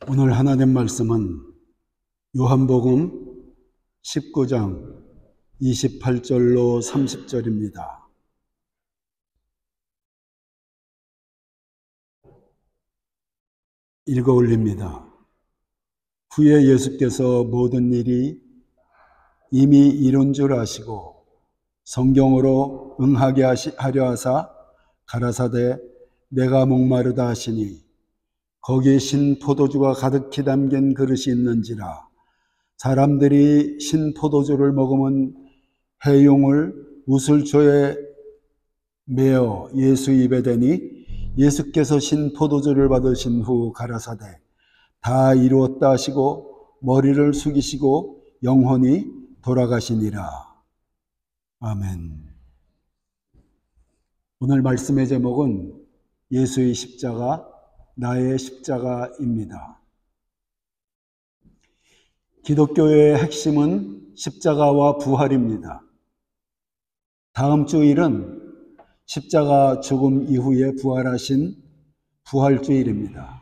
오늘 하나님 말씀은 요한복음 19장 28절로 30절입니다. 읽어 올립니다. 후에 예수께서 모든 일이 이미 이룬 줄 아시고 성경으로 응하게 하려 하사 가라사대 내가 목마르다 하시니 거기에 신 포도주가 가득히 담긴 그릇이 있는지라. 사람들이 신 포도주를 먹으면 해용을 우슬초에 메어 예수 입에 대니 예수께서 신 포도주를 받으신 후 가라사대 다 이루었다 하시고 머리를 숙이시고 영원히 돌아가시니라. 아멘. 오늘 말씀의 제목은 예수의 십자가, 나의 십자가입니다. 기독교의 핵심은 십자가와 부활입니다. 다음 주일은 십자가 죽음 이후에 부활하신 부활주일입니다.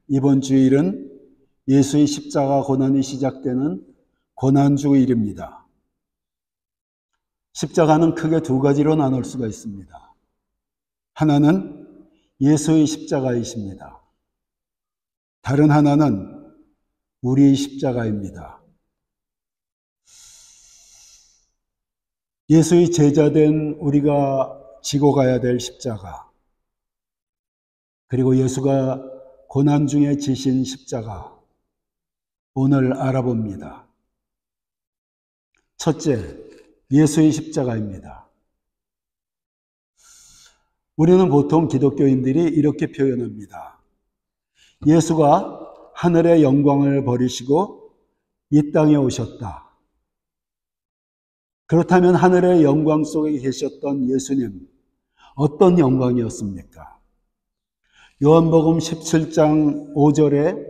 이번 주일은 예수의 십자가 고난이 시작되는 고난주일입니다. 십자가는 크게 두 가지로 나눌 수가 있습니다. 하나는 예수의 십자가이십니다. 다른 하나는 우리의 십자가입니다. 예수의 제자된 우리가 지고 가야 될 십자가, 그리고 예수가 고난 중에 지신 십자가, 오늘 알아봅니다. 첫째, 예수의 십자가입니다. 우리는 보통 기독교인들이 이렇게 표현합니다. 예수가 하늘의 영광을 버리시고 이 땅에 오셨다. 그렇다면 하늘의 영광 속에 계셨던 예수님, 어떤 영광이었습니까? 요한복음 17장 5절에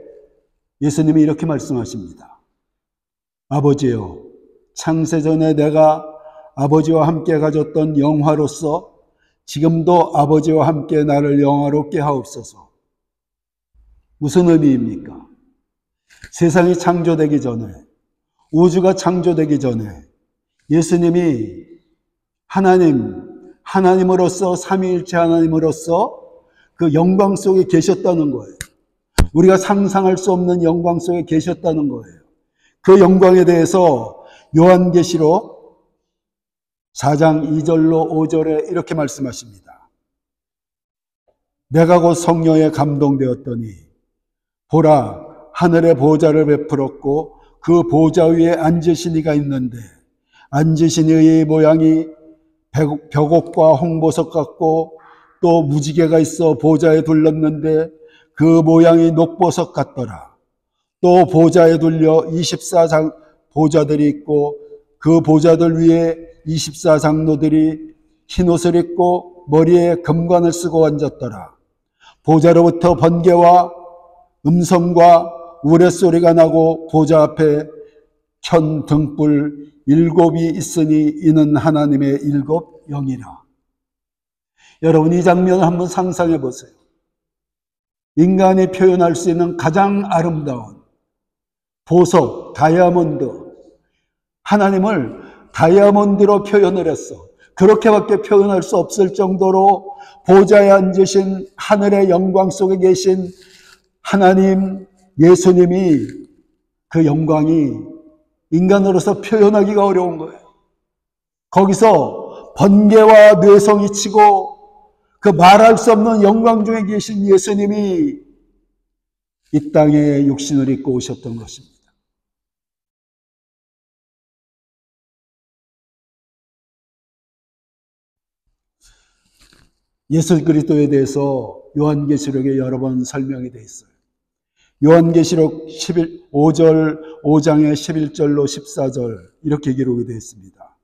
예수님이 이렇게 말씀하십니다. 아버지여, 창세전에 내가 아버지와 함께 가졌던 영화로서 지금도 아버지와 함께 나를 영화롭게 하옵소서. 무슨 의미입니까? 세상이 창조되기 전에, 우주가 창조되기 전에 예수님이 하나님으로서, 삼위일체 하나님으로서 그 영광 속에 계셨다는 거예요. 우리가 상상할 수 없는 영광 속에 계셨다는 거예요. 그 영광에 대해서 요한계시록 4장 2절로 5절에 이렇게 말씀하십니다. 내가 곧 성령에 감동되었더니 보라, 하늘의 보좌를 베풀었고 그 보좌 위에 앉으신 이가 있는데 앉으신 이의 모양이 벽옥과 홍보석 같고 또 무지개가 있어 보좌에 둘렀는데 그 모양이 녹보석 같더라. 또 보좌에 둘려 24장 보좌들이 있고 그 보좌들 위에 24장로들이 흰옷을 입고 머리에 금관을 쓰고 앉았더라. 보좌로부터 번개와 음성과 우레소리가 나고 보좌 앞에 켠 등불 7이 있으니 이는 하나님의 7 영이라. 여러분, 이 장면을 한번 상상해 보세요. 인간이 표현할 수 있는 가장 아름다운 보석, 다이아몬드, 하나님을 다이아몬드로 표현을 했어. 그렇게밖에 표현할 수 없을 정도로 보좌에 앉으신 하늘의 영광 속에 계신 하나님, 예수님이 그 영광이 인간으로서 표현하기가 어려운 거예요. 거기서 번개와 뇌성이 치고 그 말할 수 없는 영광 중에 계신 예수님이 이 땅에 육신을 입고 오셨던 것입니다. 예수 그리스도에 대해서 요한계시록에 여러 번 설명이 되어 있어요. 요한계시록 5장의 11절로 14절 이렇게 기록이 되어 있습니다.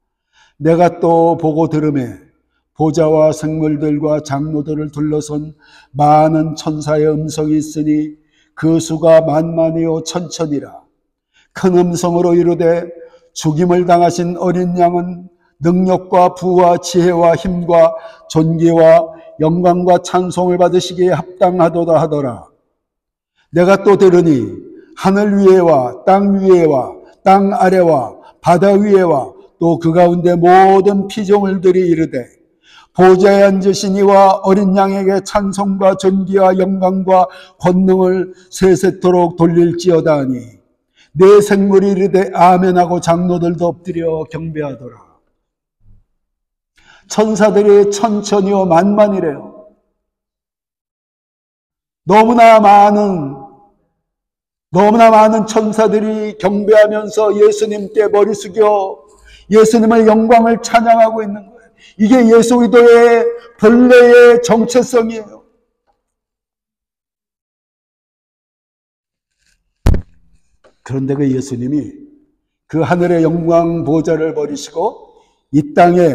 내가 또 보고 들으매 보좌와 생물들과 장로들을 둘러선 많은 천사의 음성이 있으니 그 수가 만만이요 천천이라. 큰 음성으로 이르되 죽임을 당하신 어린 양은 능력과 부와 지혜와 힘과 존귀와 영광과 찬송을 받으시기에 합당하도다 하더라. 내가 또 들으니 하늘 위에와 땅 위에와 땅 아래와 바다 위에와 또 그 가운데 모든 피조물들이 이르되 보좌에 앉으신 이와 어린 양에게 찬송과 존귀와 영광과 권능을 세세토록 돌릴지어다 하니 내 생물이 이르되 아멘하고 장로들도 엎드려 경배하더라. 천사들이 천천히요 만만이래요. 너무나 많은 천사들이 경배하면서 예수님께 머리 숙여 예수님의 영광을 찬양하고 있는 거예요. 이게 예수 그리스도의 본래의 정체성이에요. 그런데 그 예수님이 그 하늘의 영광 보좌를 버리시고 이 땅에,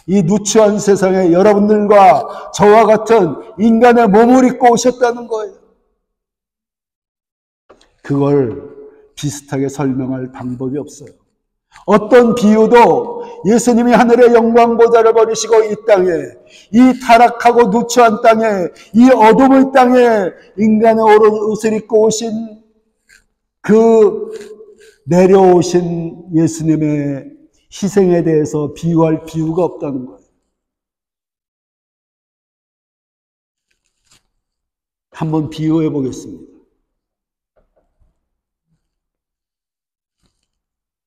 이 누추한 세상에 여러분들과 저와 같은 인간의 몸을 입고 오셨다는 거예요. 그걸 비슷하게 설명할 방법이 없어요. 어떤 비유도 예수님이 하늘의 영광 보좌를 버리시고 이 땅에, 이 타락하고 누추한 땅에, 이 어둠의 땅에 인간의 옷을 입고 오신 그 내려오신 예수님의 희생에 대해서 비유할 비유가 없다는 거예요. 한번 비유해 보겠습니다.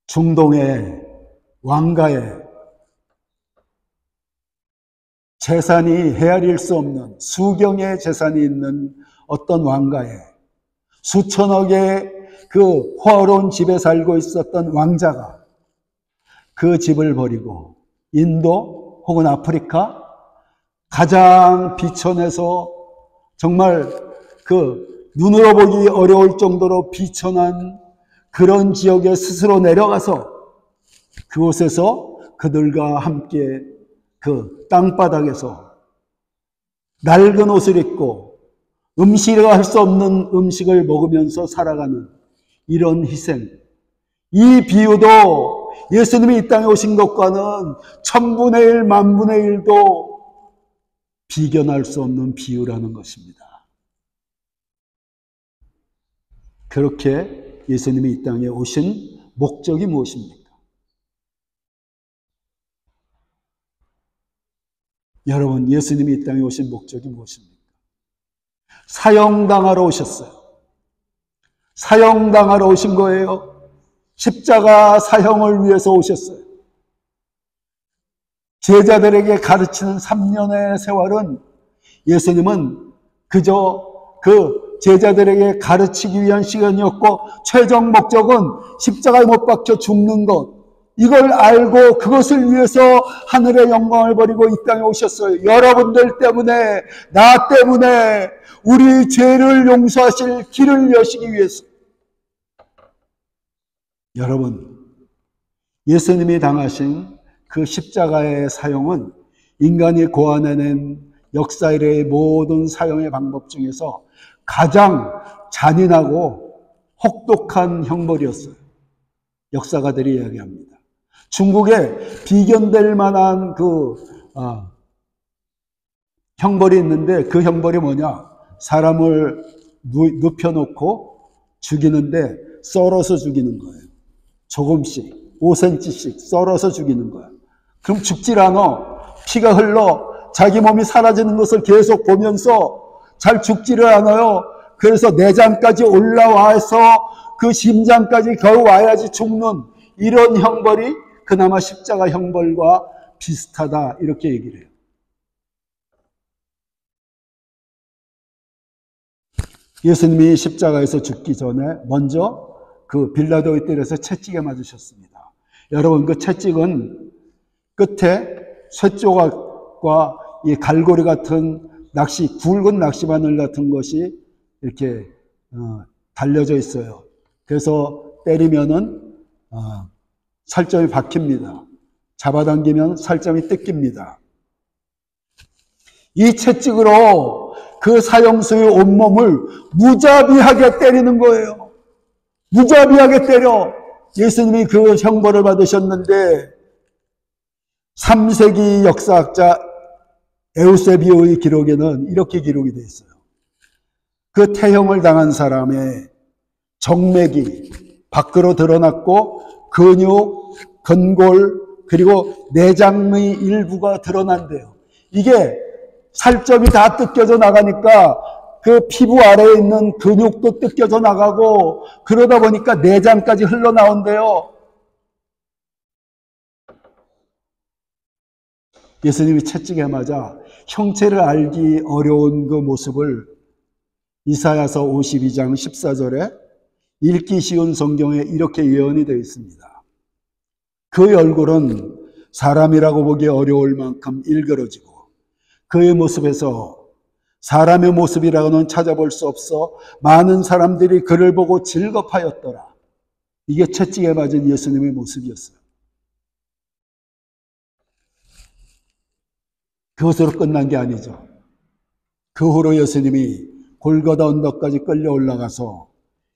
중동의 왕가에 재산이 헤아릴 수 없는 수경의 재산이 있는 어떤 왕가에 수천억의 그 화려한 집에 살고 있었던 왕자가 그 집을 버리고 인도 혹은 아프리카 가장 비천해서 정말 그 눈으로 보기 어려울 정도로 비천한 그런 지역에 스스로 내려가서 그곳에서 그들과 함께 그 땅바닥에서 낡은 옷을 입고 음식을 할 수 없는 음식을 먹으면서 살아가는 이런 희생. 이 비유도 예수님이 이 땅에 오신 것과는 1000분의 1, 10,000분의 1도 비견할 수 없는 비유라는 것입니다. 그렇게 예수님이 이 땅에 오신 목적이 무엇입니까? 여러분, 예수님이 이 땅에 오신 목적이 무엇입니까? 사형당하러 오셨어요. 사형당하러 오신 거예요. 십자가 사형을 위해서 오셨어요. 제자들에게 가르치는 3년의 세월은 예수님은 그저 그 제자들에게 가르치기 위한 시간이었고 최종 목적은 십자가에 못 박혀 죽는 것, 이걸 알고 그것을 위해서 하늘의 영광을 버리고 이 땅에 오셨어요. 여러분들 때문에, 나 때문에 우리 죄를 용서하실 길을 여시기 위해서. 여러분, 예수님이 당하신 그 십자가의 사형은 인간이 고안해낸 역사 이래의 모든 사형의 방법 중에서 가장 잔인하고 혹독한 형벌이었어요. 역사가들이 이야기합니다. 중국에 비견될 만한 형벌이 있는데 그 형벌이 뭐냐? 사람을 눕혀놓고 죽이는데 썰어서 죽이는 거예요. 조금씩 5cm씩 썰어서 죽이는 거야. 그럼 죽질 않아. 피가 흘러 자기 몸이 사라지는 것을 계속 보면서 잘 죽지를 않아요. 그래서 내장까지 올라와서 그 심장까지 겨우 와야지 죽는 이런 형벌이 그나마 십자가 형벌과 비슷하다, 이렇게 얘기를 해요. 예수님이 십자가에서 죽기 전에 먼저 그 빌라도의 뜰에서 채찍에 맞으셨습니다. 여러분, 그 채찍은 끝에 쇠조각과 이 갈고리 같은 굵은 낚시바늘 같은 것이 이렇게 달려져 있어요. 그래서 때리면은 살점이 박힙니다. 잡아당기면 살점이 뜯깁니다. 이 채찍으로 그 사형수의 온몸을 무자비하게 때리는 거예요. 무자비하게 때려. 예수님이 그 형벌을 받으셨는데 3세기 역사학자 에우세비오의 기록에는 이렇게 기록이 되어 있어요. 그 태형을 당한 사람의 정맥이 밖으로 드러났고 근육, 근골, 그리고 내장의 일부가 드러난대요. 이게 살점이 다 뜯겨져 나가니까 그 피부 아래에 있는 근육도 뜯겨져 나가고 그러다 보니까 내장까지 흘러나온대요. 예수님이 채찍에 맞아 형체를 알기 어려운 그 모습을 이사야서 52장 14절에 읽기 쉬운 성경에 이렇게 예언이 되어 있습니다. 그의 얼굴은 사람이라고 보기 어려울 만큼 일그러지고 그의 모습에서 사람의 모습이라고는 찾아볼 수 없어 많은 사람들이 그를 보고 즐겁하였더라. 이게 채찍에 맞은 예수님의 모습이었어요. 그것으로 끝난 게 아니죠. 그 후로 예수님이 골고다 언덕까지 끌려 올라가서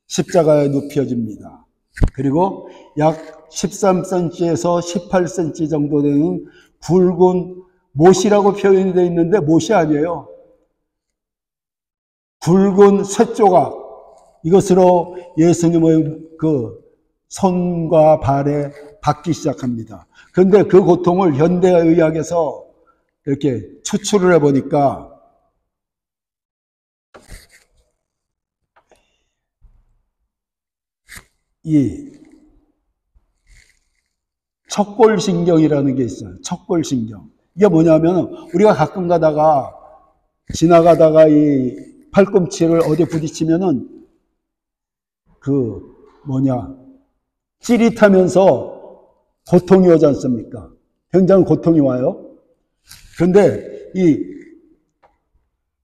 십자가에 눕혀집니다. 그리고 약 13cm에서 18cm 정도 되는 굵은 못이라고 표현이 되어 있는데 못이 아니에요. 굵은 쇠조각, 이것으로 예수님의 그 손과 발에 박기 시작합니다. 그런데 그 고통을 현대의학에서 이렇게 추출을 해보니까 이 척골신경이라는 게 있어요. 척골신경. 이게 뭐냐면 우리가 가끔 가다가 지나가다가 이 팔꿈치를 어디 부딪히면은 찌릿하면서 고통이 오지 않습니까? 굉장히 고통이 와요. 그런데 이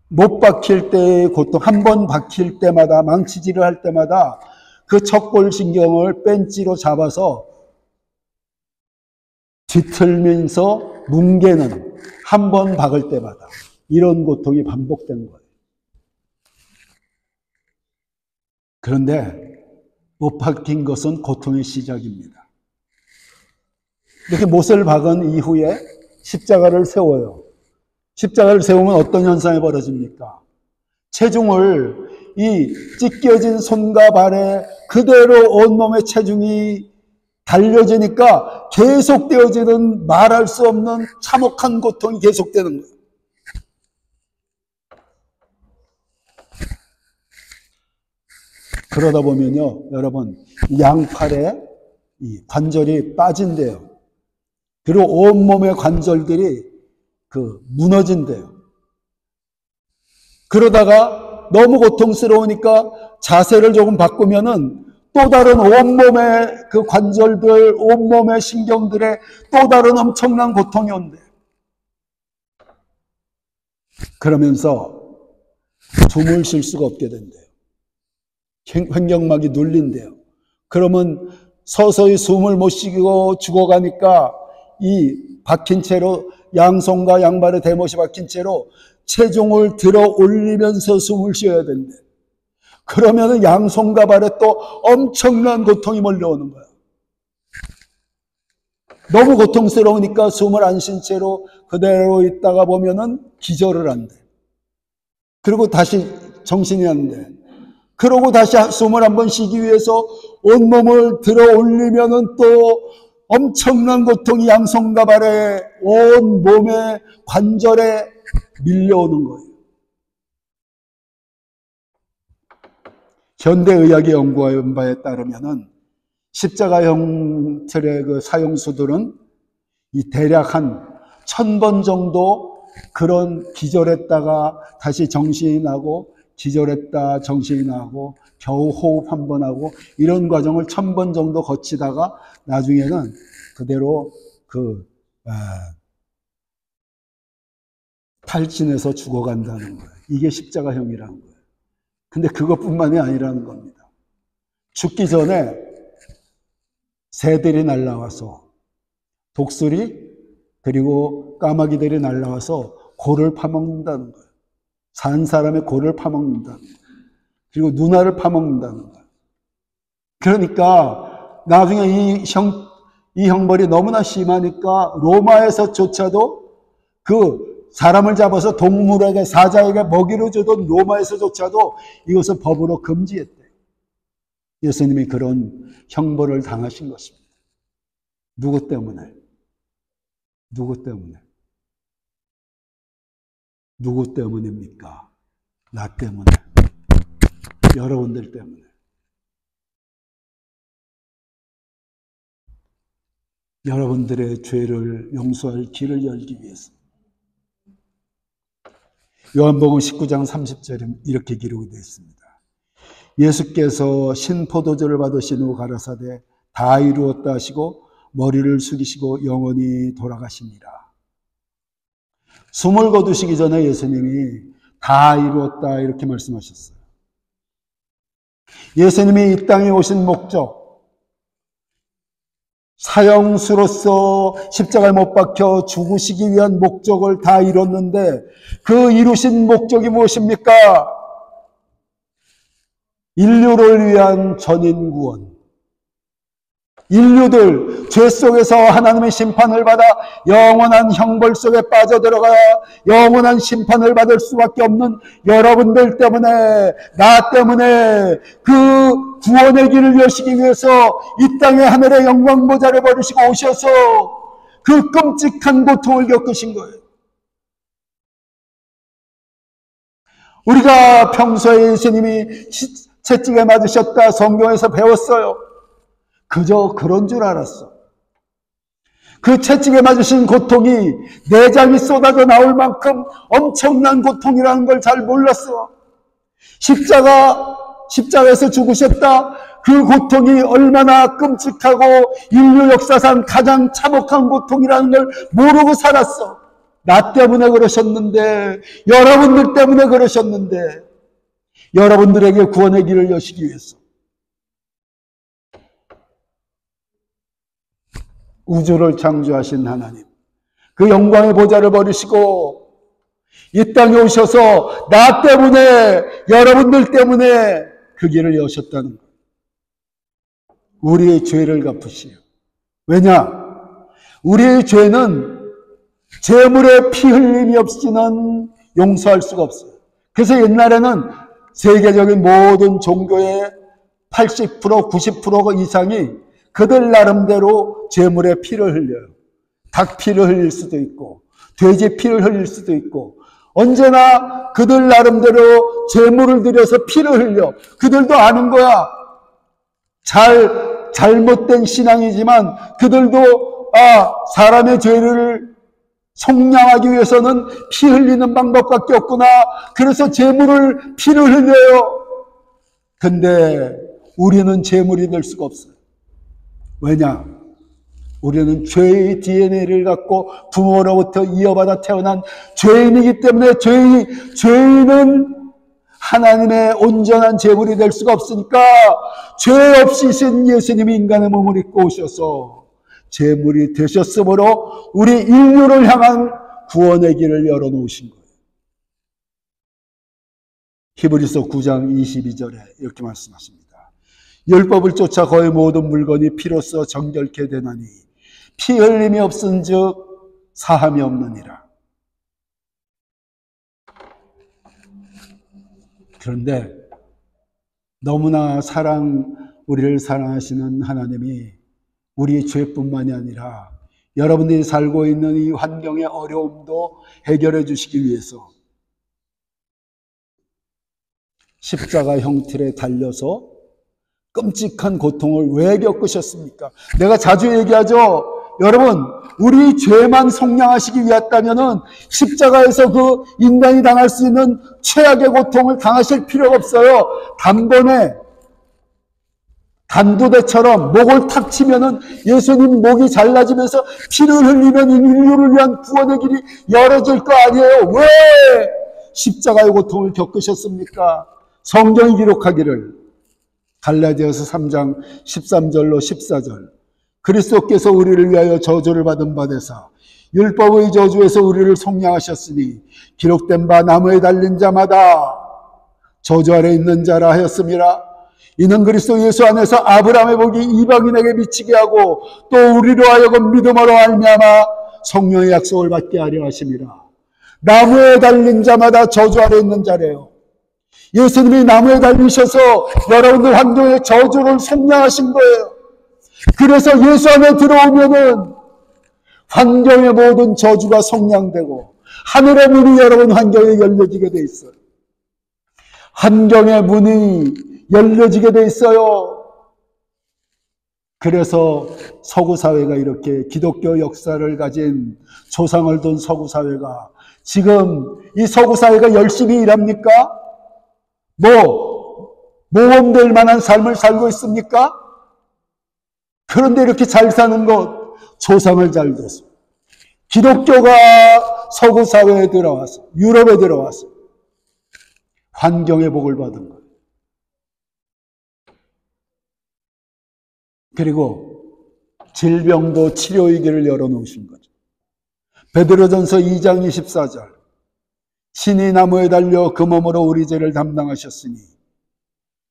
못 박힐 때의 고통, 한 번 박힐 때마다, 망치질을 할 때마다 그 척골신경을 벤치로 잡아서 뒤틀면서 뭉개는, 한 번 박을 때마다 이런 고통이 반복된 거예요. 그런데 못 박힌 것은 고통의 시작입니다. 이렇게 못을 박은 이후에 십자가를 세워요. 십자가를 세우면 어떤 현상이 벌어집니까? 체중을 이 찢겨진 손과 발에 그대로 온몸의 체중이 달려지니까 계속되어지는 말할 수 없는 참혹한 고통이 계속되는 거예요. 그러다 보면요, 여러분, 양팔에 이 관절이 빠진대요. 그리고 온몸의 관절들이 무너진대요. 그러다가 너무 고통스러우니까 자세를 조금 바꾸면은 또 다른 온몸의 그 관절들, 온몸의 신경들에 또 다른 엄청난 고통이 온대요. 그러면서 숨을 쉴 수가 없게 된대요. 횡격막이 눌린대요. 그러면 서서히 숨을 못 쉬고 죽어가니까 이 박힌 채로, 양손과 양발에 대못이 박힌 채로 체중을 들어 올리면서 숨을 쉬어야 된대. 그러면은 양손과 발에 또 엄청난 고통이 몰려오는 거야. 너무 고통스러우니까 숨을 안 쉰 채로 그대로 있다가 보면은 기절을 한대. 그리고 다시 정신이 안 돼. 그러고 다시 숨을 한번 쉬기 위해서 온몸을 들어 올리면은 또 엄청난 고통이 양손과 발에, 온 몸의 관절에 밀려오는 거예요. 현대의학이 연구한 바에 따르면은 십자가 형틀의 그 사형수들은 이 대략 한 1000번 정도 그런 기절했다가 다시 정신이 나고, 기절했다 정신이 나고, 겨우 호흡 한 번 하고, 이런 과정을 1000번 정도 거치다가 나중에는 그대로 탈진해서 죽어간다는 거예요. 이게 십자가형이라는 거예요. 근데 그것뿐만이 아니라는 겁니다. 죽기 전에 새들이 날라와서, 독수리 그리고 까마귀들이 날라와서 골을 파먹는다는 거예요. 산 사람의 골을 파먹는다는 거예요. 그리고 누나를 파먹는다는 거예요. 그러니까 나중에 이 형벌이 너무나 심하니까 로마에서조차도 그 사람을 잡아서 동물에게, 사자에게 먹이로 주던 로마에서조차도 이것을 법으로 금지했대요. 예수님이 그런 형벌을 당하신 것입니다. 누구 때문에? 누구 때문에? 누구 때문입니까? 나 때문에. 여러분들 때문에. 여러분들의 죄를 용서할 길을 열기 위해서. 요한복음 19장 30절에 이렇게 기록이 되어 있습니다. 예수께서 신포도주를 받으신 후 가라사대 다 이루었다 하시고 머리를 숙이시고 영원히 돌아가시니라. 숨을 거두시기 전에 예수님이 다 이루었다 이렇게 말씀하셨어요. 예수님이 이 땅에 오신 목적, 사형수로서 십자가에 못 박혀 죽으시기 위한 목적을 다 이뤘는데 그 이루신 목적이 무엇입니까? 인류를 위한 전인구원. 인류들 죄 속에서 하나님의 심판을 받아 영원한 형벌 속에 빠져들어가 영원한 심판을 받을 수밖에 없는 여러분들 때문에, 나 때문에 그 구원의 길을 여시기 위해서 이 땅에 하늘의 영광 보좌를 버리시고 오셔서 그 끔찍한 고통을 겪으신 거예요. 우리가 평소에 예수님이 채찍에 맞으셨다 성경에서 배웠어요. 그저 그런 줄 알았어. 그 채찍에 맞으신 고통이 내장이 쏟아져 나올 만큼 엄청난 고통이라는 걸 잘 몰랐어. 십자가에서 죽으셨다. 그 고통이 얼마나 끔찍하고 인류 역사상 가장 참혹한 고통이라는 걸 모르고 살았어. 나 때문에 그러셨는데, 여러분들 때문에 그러셨는데, 여러분들에게 구원의 길을 여시기 위해서. 우주를 창조하신 하나님, 그 영광의 보좌를 버리시고 이 땅에 오셔서 나 때문에, 여러분들 때문에 그 길을 여셨다는 것. 우리의 죄를 갚으시오. 왜냐? 우리의 죄는 제물의 피 흘림이 없이는 용서할 수가 없어요. 그래서 옛날에는 세계적인 모든 종교의 80%, 90% 이상이 그들 나름대로 제물의 피를 흘려요. 닭 피를 흘릴 수도 있고 돼지 피를 흘릴 수도 있고 언제나 그들 나름대로 제물을 들여서 피를 흘려. 그들도 아는 거야. 잘못된 신앙이지만 그들도 사람의 죄를 속량하기 위해서는 피 흘리는 방법밖에 없구나. 그래서 피를 흘려요. 근데 우리는 제물이 될 수가 없어요. 왜냐? 우리는 죄의 DNA를 갖고 부모로부터 이어받아 태어난 죄인이기 때문에 죄인은 하나님의 온전한 제물이 될 수가 없으니까 죄 없이신 예수님이 인간의 몸을 입고 오셔서 제물이 되셨으므로 우리 인류를 향한 구원의 길을 열어놓으신 거예요. 히브리서 9장 22절에 이렇게 말씀하십니다. 율법을 쫓아 거의 모든 물건이 피로써 정결케 되나니 피 흘림이 없은즉 사함이 없느니라. 그런데 너무나 우리를 사랑하시는 하나님이 우리의 죄뿐만이 아니라 여러분들이 살고 있는 이 환경의 어려움도 해결해 주시기 위해서 십자가 형틀에 달려서 끔찍한 고통을 왜 겪으셨습니까? 내가 자주 얘기하죠. 여러분, 우리 죄만 속량하시기 위했다면은 십자가에서 그 인간이 당할 수 있는 최악의 고통을 당하실 필요가 없어요. 단번에 단두대처럼 목을 탁 치면은 예수님 목이 잘라지면서 피를 흘리면 인류를 위한 구원의 길이 열어질 거 아니에요. 왜 십자가의 고통을 겪으셨습니까? 성경이 기록하기를 갈라디아서 3장 13절로 14절 그리스도께서 우리를 위하여 저주를 받은 바 되사 율법의 저주에서 우리를 속량하셨으니 기록된 바 나무에 달린 자마다 저주 아래 있는 자라 하였음이라. 이는 그리스도 예수 안에서 아브라함의 복이 이방인에게 미치게 하고 또 우리로 하여금 믿음으로 말미암아 성령의 약속을 받게 하려 하심이라. 나무에 달린 자마다 저주 아래 있는 자래요. 예수님이 나무에 달리셔서 여러분들 환경에 저주를 속량하신 거예요. 그래서 예수 안에 들어오면은 환경의 모든 저주가 속량되고 하늘의 문이 여러분 환경에 열려지게 돼 있어요. 환경의 문이 열려지게 돼 있어요. 그래서 서구 사회가 이렇게 기독교 역사를 가진 조상을 둔 서구 사회가 지금 이 서구 사회가 열심히 일합니까? 모험될 만한 삶을 살고 있습니까? 그런데 이렇게 잘 사는 것 조상을 잘 뒀어. 기독교가 서구 사회에 들어와서 유럽에 들어와서 환경의 복을 받은 거예요. 그리고 질병도 치료의 길을 열어놓으신 거죠. 베드로전서 2장 24절 신이 나무에 달려 그 몸으로 우리 죄를 담당하셨으니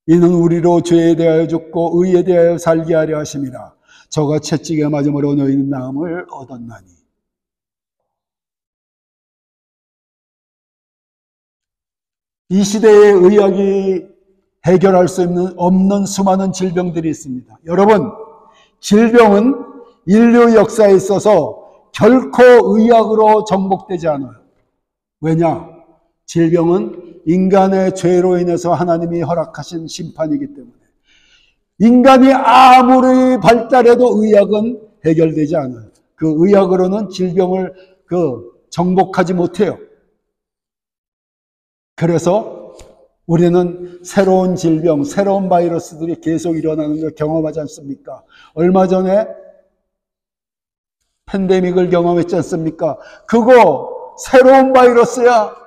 이는 우리로 죄에 대하여 죽고 의에 대하여 살게 하려 하심이라. 저가 채찍에 맞음으로 너희는 나음을 얻었나니. 이 시대의 의학이 해결할 수 없는 수많은 질병들이 있습니다. 여러분, 질병은 인류 역사에 있어서 결코 의학으로 정복되지 않아요. 왜냐? 질병은 인간의 죄로 인해서 하나님이 허락하신 심판이기 때문에 인간이 아무리 발달해도 의학은 해결되지 않아요. 그 의학으로는 질병을 정복하지 못해요. 그래서 우리는 새로운 질병, 새로운 바이러스들이 계속 일어나는 걸 경험하지 않습니까? 얼마 전에 팬데믹을 경험했지 않습니까? 그거 새로운 바이러스야.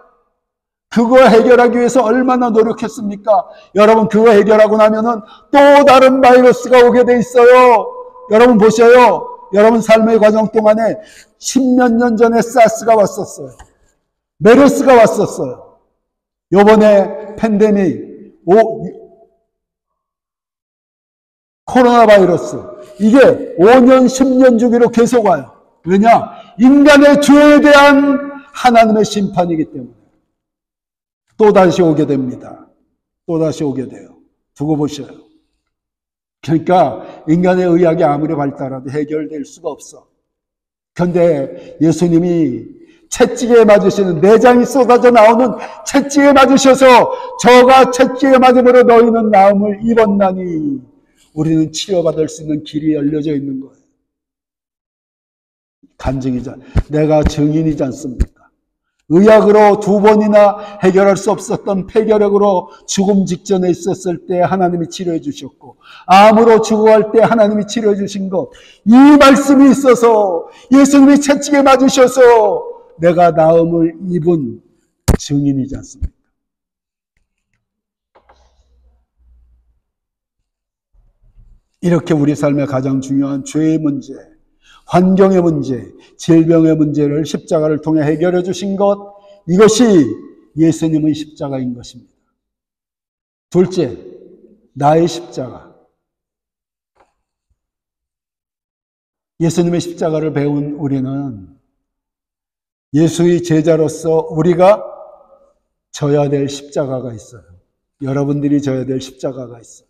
그거 해결하기 위해서 얼마나 노력했습니까? 여러분, 그거 해결하고 나면은 또 다른 바이러스가 오게 돼 있어요. 여러분 보셔요. 여러분 삶의 과정 동안에 10몇 년 전에 사스가 왔었어요. 메르스가 왔었어요. 요번에 팬데믹, 코로나 바이러스, 이게 5년, 10년 주기로 계속 와요. 왜냐? 인간의 죄에 대한 하나님의 심판이기 때문에. 또다시 오게 됩니다. 또다시 오게 돼요. 두고 보셔요. 그러니까 인간의 의학이 아무리 발달해도 해결될 수가 없어. 그런데 예수님이 채찍에 맞으시는, 내장이 쏟아져 나오는 채찍에 맞으셔서 저가 채찍에 맞음으로 너희는 나음을 입었나니 우리는 치료받을 수 있는 길이 열려져 있는 거예요. 간증이자 내가 증인이지 않습니까? 의학으로 2번이나 해결할 수 없었던 폐결핵으로 죽음 직전에 있었을 때 하나님이 치료해 주셨고, 암으로 죽어갈 때 하나님이 치료해 주신 것, 이 말씀이 있어서 예수님이 채찍에 맞으셔서 내가 나음을 입은 증인이지 않습니까? 이렇게 우리 삶의 가장 중요한 죄의 문제, 환경의 문제, 질병의 문제를 십자가를 통해 해결해 주신 것, 이것이 예수님의 십자가인 것입니다. 둘째, 나의 십자가. 예수님의 십자가를 배운 우리는 예수의 제자로서 우리가 져야 될 십자가가 있어요. 여러분들이 져야 될 십자가가 있어요.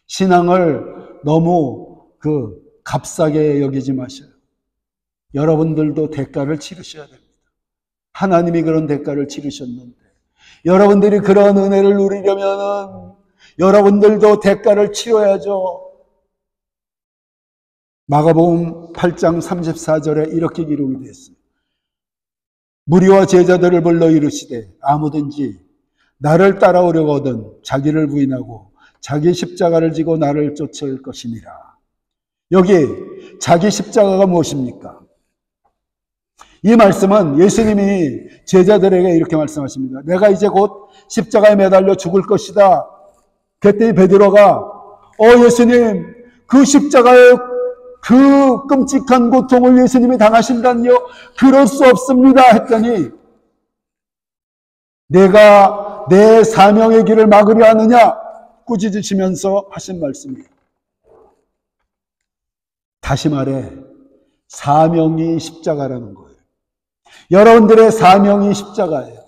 신앙을 너무 값싸게 여기지 마셔요. 여러분들도 대가를 치르셔야 됩니다. 하나님이 그런 대가를 치르셨는데 여러분들이 그런 은혜를 누리려면 여러분들도 대가를 치러야죠. 마가복음 8장 34절에 이렇게 기록이 되어 있습니다. 무리와 제자들을 불러 이르시되 아무든지 나를 따라오려거든 자기를 부인하고 자기 십자가를 지고 나를 쫓을 것이니라. 여기 자기 십자가가 무엇입니까? 이 말씀은 예수님이 제자들에게 이렇게 말씀하십니다. 내가 이제 곧 십자가에 매달려 죽을 것이다. 그랬더니 베드로가 예수님, 그 십자가의 그 끔찍한 고통을 예수님이 당하신다니요? 그럴 수 없습니다. 했더니 내가 내 사명의 길을 막으려 하느냐? 꾸짖으시면서 하신 말씀이에요. 다시 말해 사명이 십자가라는 거예요. 여러분들의 사명이 십자가예요.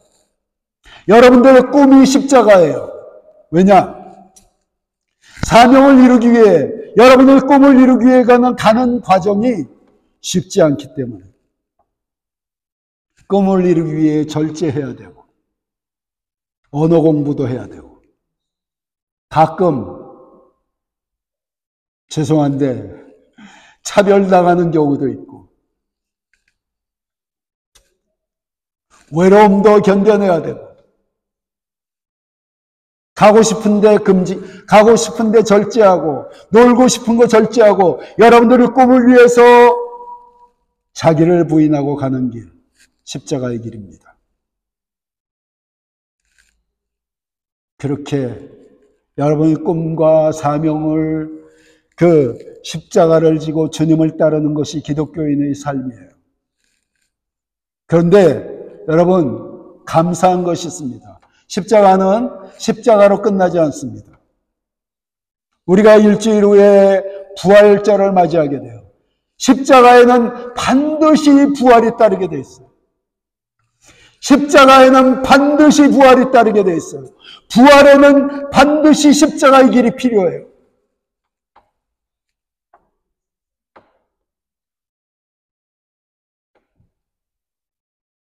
여러분들의 꿈이 십자가예요. 왜냐? 사명을 이루기 위해, 여러분의 꿈을 이루기 위해 가는 과정이 쉽지 않기 때문에 꿈을 이루기 위해 절제해야 되고 언어 공부도 해야 되고 가끔 죄송한데 차별당하는 경우도 있고 외로움도 견뎌내야 되고 가고 싶은데 가고 싶은데 절제하고 놀고 싶은 거 절제하고 여러분들의 꿈을 위해서 자기를 부인하고 가는 길, 십자가의 길입니다. 그렇게 여러분의 꿈과 사명을 그 십자가를 지고 주님을 따르는 것이 기독교인의 삶이에요. 그런데 여러분 감사한 것이 있습니다. 십자가는 십자가로 끝나지 않습니다. 우리가 일주일 후에 부활절을 맞이하게 돼요. 십자가에는 반드시 부활이 따르게 돼 있어요. 십자가에는 반드시 부활이 따르게 돼 있어요. 부활에는 반드시 십자가의 길이 필요해요.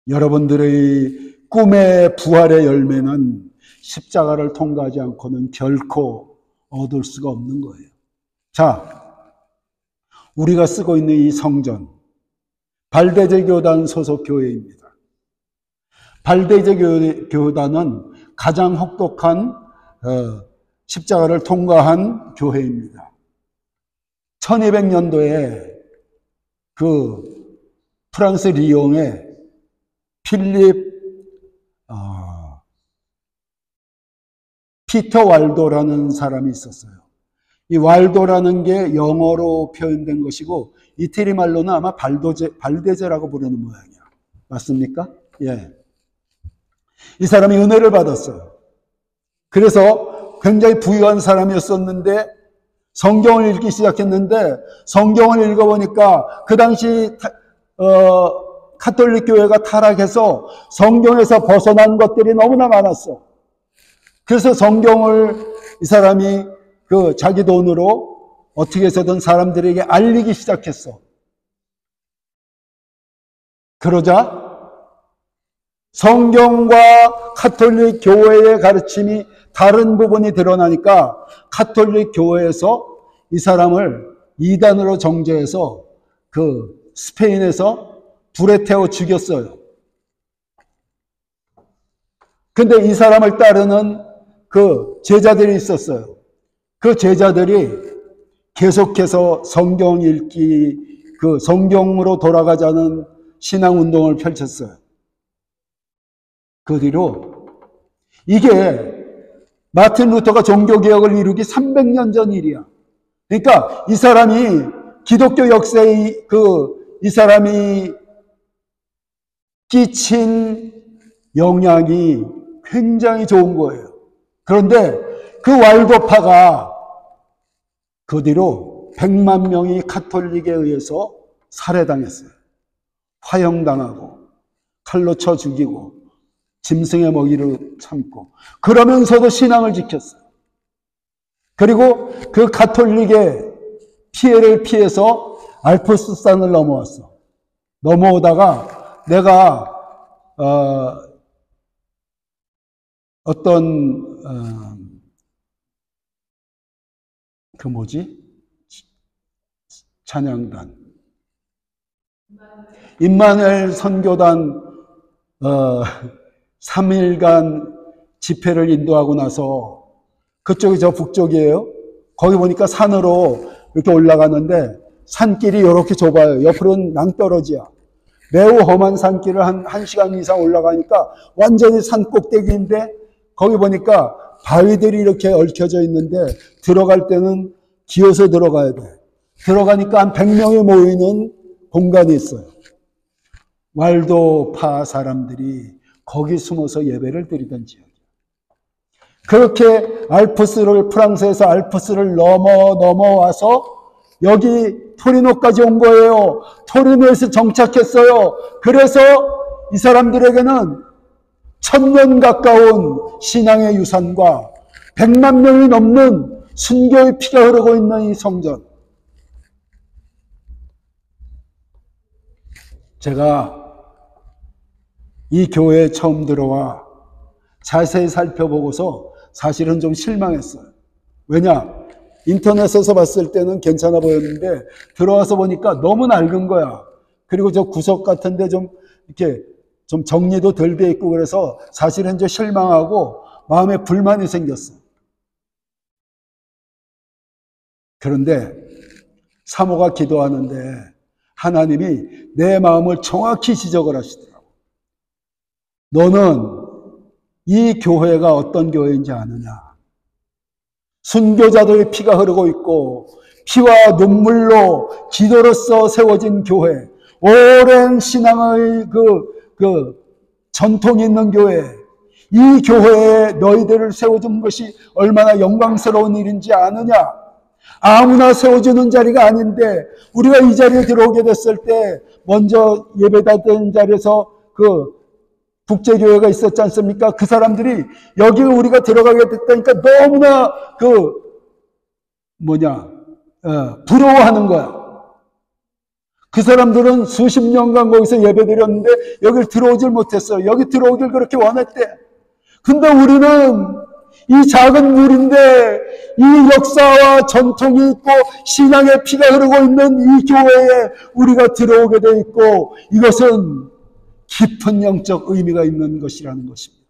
여러분들의 꿈의 부활의 열매는 십자가를 통과하지 않고는 결코 얻을 수가 없는 거예요. 자, 우리가 쓰고 있는 이 성전, 발대제 교단 소속 교회입니다. 발대제 교단은 가장 혹독한 십자가를 통과한 교회입니다. 1200년도에 그 프랑스 리옹에 필립 피터 왈도라는 사람이 있었어요. 이 왈도라는 게 영어로 표현된 것이고 이태리 말로는 아마 발데제라고 부르는 모양이야. 맞습니까? 예. 이 사람이 은혜를 받았어요. 그래서 굉장히 부유한 사람이었었는데 성경을 읽기 시작했는데 성경을 읽어보니까 그 당시 카톨릭 교회가 타락해서 성경에서 벗어난 것들이 너무나 많았어. 그래서 성경을 이 사람이 그 자기 돈으로 어떻게 해서든 사람들에게 알리기 시작했어. 그러자 성경과 카톨릭 교회의 가르침이 다른 부분이 드러나니까 카톨릭 교회에서 이 사람을 이단으로 정죄해서 그 스페인에서 불에 태워 죽였어요. 근데 이 사람을 따르는 그 제자들이 있었어요. 그 제자들이 계속해서 성경 읽기, 그 성경으로 돌아가자는 신앙 운동을 펼쳤어요. 그 뒤로 이게 마틴 루터가 종교개혁을 이루기 300년 전 일이야. 그러니까 이 사람이 기독교 역사의 이 사람이 끼친 영향이 굉장히 좋은 거예요. 그런데 그 왈도파가 그 뒤로 100만 명이 카톨릭에 의해서 살해당했어요. 화형당하고 칼로 쳐 죽이고 짐승의 먹이를 참고 그러면서도 신앙을 지켰어요. 그리고 그 카톨릭의 피해를 피해서 알프스산을 넘어왔어. 넘어오다가 내가 찬양단 임마누엘 선교단 3일간 집회를 인도하고 나서 그쪽이 저 북쪽이에요. 거기 보니까 산으로 이렇게 올라가는데 산길이 이렇게 좁아요. 옆으로는 낭떠러지야. 매우 험한 산길을 한 1시간 이상 올라가니까 완전히 산 꼭대기인데 거기 보니까 바위들이 이렇게 얽혀져 있는데 들어갈 때는 기어서 들어가야 돼. 들어가니까 한 100명이 모이는 공간이 있어요. 왈도파 사람들이 거기 숨어서 예배를 드리던 지역이에요. 그렇게 프랑스에서 알프스를 넘어와서 여기 토리노까지 온 거예요. 토리노에서 정착했어요. 그래서 이 사람들에게는 1000년 가까운 신앙의 유산과 100만 명이 넘는 순교의 피가 흐르고 있는 이 성전. 제가 이 교회에 처음 들어와 자세히 살펴보고서 사실은 좀 실망했어요. 왜냐? 인터넷에서 봤을 때는 괜찮아 보였는데 들어와서 보니까 너무 낡은 거야. 그리고 저 구석 같은데 좀 이렇게 좀 정리도 덜 돼 있고 그래서 사실은 좀 실망하고 마음에 불만이 생겼어. 그런데 사모가 기도하는데 하나님이 내 마음을 정확히 지적을 하시더라고. 너는 이 교회가 어떤 교회인지 아느냐? 순교자들의 피가 흐르고 있고 피와 눈물로 기도로서 세워진 교회, 오랜 신앙의 전통이 있는 교회, 이 교회에 너희들을 세워준 것이 얼마나 영광스러운 일인지 아느냐? 아무나 세워주는 자리가 아닌데 우리가 이 자리에 들어오게 됐을 때 먼저 예배드리는 자리에서 국제교회가 있었지 않습니까? 그 사람들이 여기 우리가 들어가게 됐다니까 너무나 부러워하는 거야. 그 사람들은 수십 년간 거기서 예배드렸는데 여길 들어오질 못했어요. 여기 들어오길 그렇게 원했대. 근데 우리는 이 작은 물인데 이 역사와 전통이 있고 신앙의 피가 흐르고 있는 이 교회에 우리가 들어오게 돼 있고 이것은 깊은 영적 의미가 있는 것이라는 것입니다.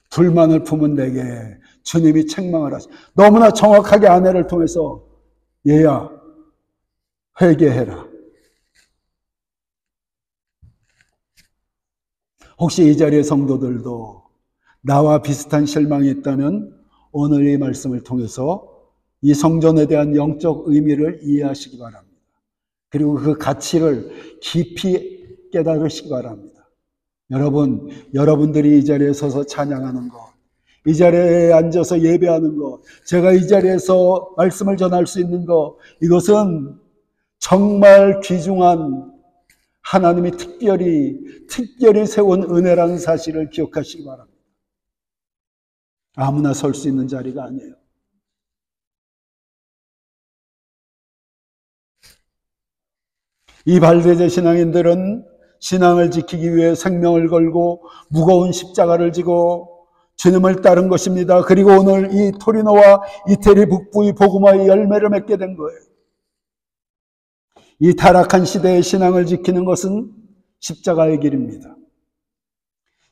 불만을 품은 내게 주님이 책망을 하시. 너무나 정확하게 아내를 통해서 얘야 회개해라. 혹시 이 자리의 성도들도 나와 비슷한 실망이 있다면 오늘 이 말씀을 통해서 이 성전에 대한 영적 의미를 이해하시기 바랍니다. 그리고 그 가치를 깊이 깨달으시기 바랍니다. 여러분들이 이 자리에 서서 찬양하는 것, 이 자리에 앉아서 예배하는 것, 제가 이 자리에서 말씀을 전할 수 있는 것, 이것은 정말 귀중한 하나님이 특별히 세운 은혜라는 사실을 기억하시기 바랍니다. 아무나 설 수 있는 자리가 아니에요. 이 발대제 신앙인들은 신앙을 지키기 위해 생명을 걸고 무거운 십자가를 지고 주님을 따른 것입니다. 그리고 오늘 이 토리노와 이태리 북부의 복음화의 열매를 맺게 된 거예요. 이 타락한 시대의 신앙을 지키는 것은 십자가의 길입니다.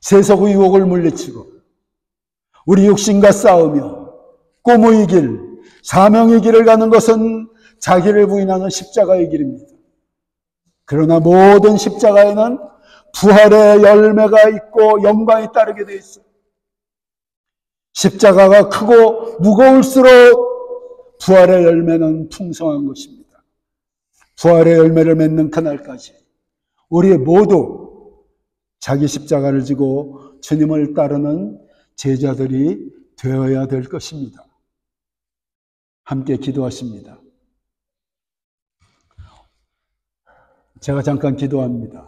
세속의 유혹을 물리치고 우리 육신과 싸우며 꿈의 길, 사명의 길을 가는 것은 자기를 부인하는 십자가의 길입니다. 그러나 모든 십자가에는 부활의 열매가 있고 영광이 따르게 되어 있어요. 십자가가 크고 무거울수록 부활의 열매는 풍성한 것입니다. 부활의 열매를 맺는 그날까지 우리 모두 자기 십자가를 지고 주님을 따르는 제자들이 되어야 될 것입니다. 함께 기도하십니다. 제가 잠깐 기도합니다.